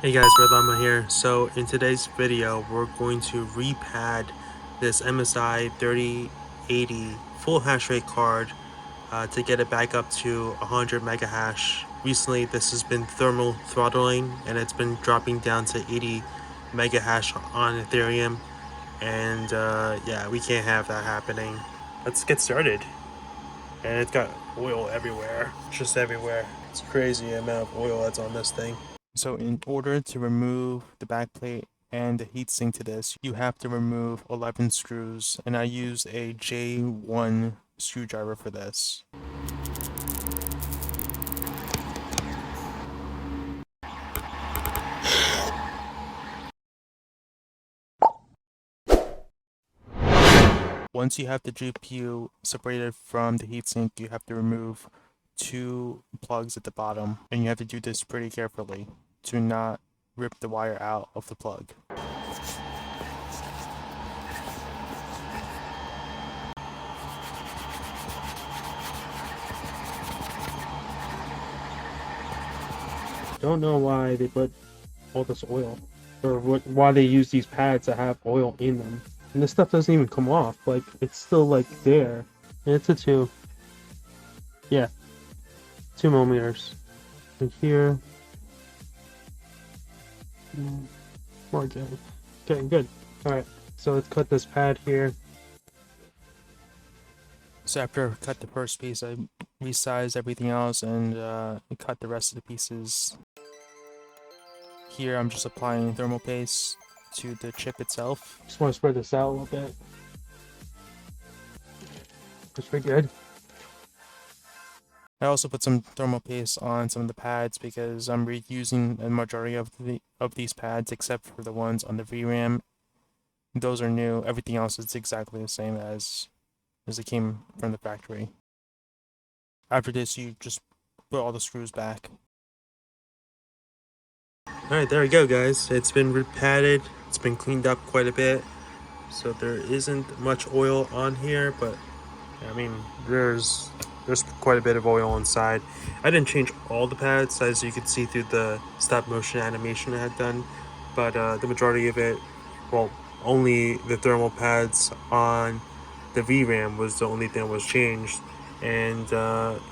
Hey guys, Red Llama here. So in today's video, we're going to repad this MSI 3080 full hash rate card to get it back up to 100 mega hash. Recently, this has been thermal throttling and it's been dropping down to 80 mega hash on Ethereum. And yeah, we can't have that happening. Let's get started. And it's got oil everywhere, just everywhere. It's crazy amount of oil that's on this thing. So in order to remove the backplate and the heatsink to this, you have to remove 11 screws, and I use a J1 screwdriver for this. Once you have the GPU separated from the heatsink, you have to remove 2 plugs at the bottom, and you have to do this pretty carefully to not rip the wire out of the plug. Don't know why they put all this oil, or why they use these pads that have oil in them. And this stuff doesn't even come off. Like, it's still like there. And it's a 2 millimeters. And here, more good. Okay, good. All right. So let's cut this pad here. So after I cut the first piece, I resized everything else and cut the rest of the pieces. Here I'm just applying thermal paste to the chip itself. Just want to spread this out a little bit. That's pretty good. I also put some thermal paste on some of the pads because I'm reusing a majority of these pads except for the ones on the VRAM. Those are new. Everything else is exactly the same as it came from the factory. After this, you just put all the screws back. Alright, there we go, guys. It's been repadded. It's been cleaned up quite a bit. So there isn't much oil on here, but I mean, there's quite a bit of oil inside. I didn't change all the pads, as you could see through the stop motion animation I had done, but the majority of it, well, only the thermal pads on the VRAM was the only thing that was changed. And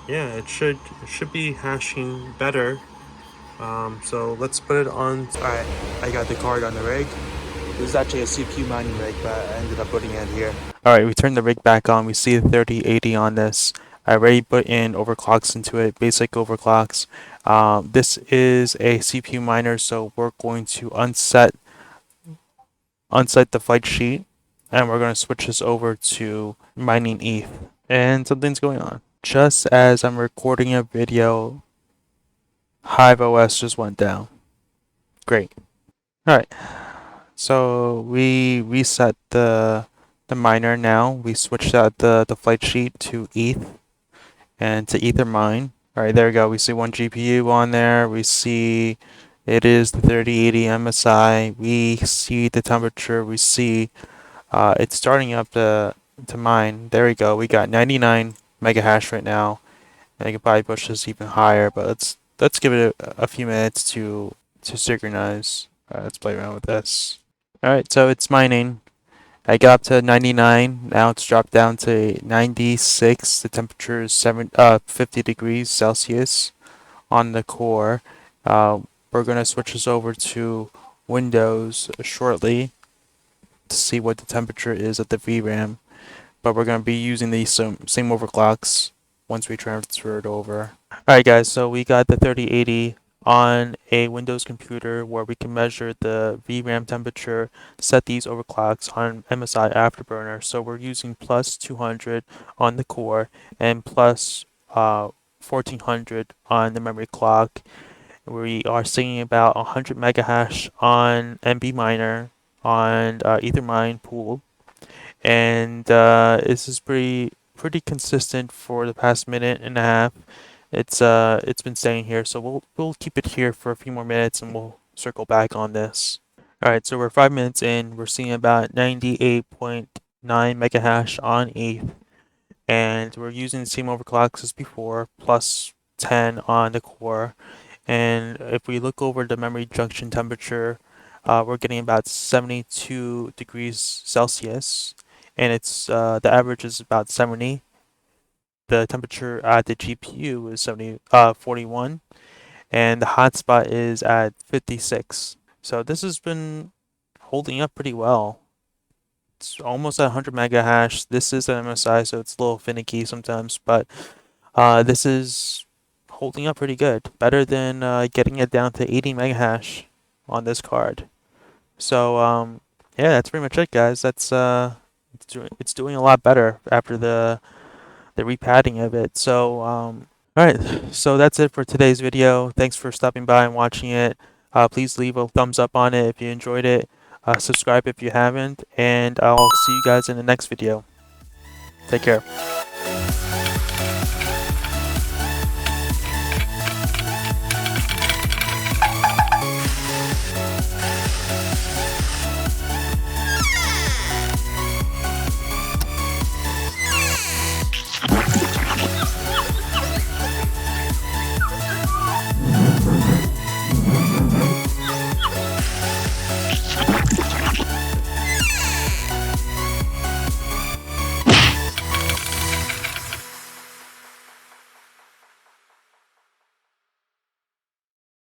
yeah, it should be hashing better. So let's put it on. Alright, I got the card on the rig. This is actually a CPU mining rig, but I ended up putting it here. Alright, we turned the rig back on. We see the 3080 on this. I already put in overclocks into it, basic overclocks. This is a CPU miner, so we're going to unset the flight sheet, and we're going to switch this over to mining ETH. And something's going on. Just as I'm recording a video, HiveOS just went down. Great. Alright. So we reset the miner now. We switched out the flight sheet to ETH and to Ethermine. Alright, there we go. We see one GPU on there. We see it is the 3080 MSI. We see the temperature. We see it's starting up to mine. There we go. We got 99 mega hash right now. And I can probably push this even higher, but let's give it a few minutes to synchronize. Let's play around with this. Alright, so it's mining. I got up to 99. Now it's dropped down to 96. The temperature is 50 degrees Celsius on the core. We're going to switch this over to Windows shortly to see what the temperature is at the VRAM. But we're going to be using these same overclocks once we transfer it over. Alright guys, so we got the 3080 on a Windows computer where we can measure the VRAM temperature, set these overclocks on MSI Afterburner. So we're using plus 200 on the core and plus 1400 on the memory clock. We are seeing about 100 mega hash on NB miner on Ethermine pool, and this is pretty consistent for the past minute and a half. It's been staying here, so we'll keep it here for a few more minutes and we'll circle back on this. Alright, so we're 5 minutes in. We're seeing about 98.9 mega hash on ETH, and we're using the same overclocks as before, plus 10 on the core, And if we look over the memory junction temperature, we're getting about 72 degrees Celsius, and it's the average is about 70. The temperature at the GPU is 41, and the hotspot is at 56. So this has been holding up pretty well. It's almost at 100 mega hash. This is an MSI, so it's a little finicky sometimes, but this is holding up pretty good. Better than getting it down to 80 mega hash on this card. So yeah, that's pretty much it, guys. That's it's doing a lot better after the repadding of it. So all right, so that's it for today's video. Thanks for stopping by and watching it. Please leave a thumbs up on it if you enjoyed it. Subscribe if you haven't, and I'll see you guys in the next video. Take care.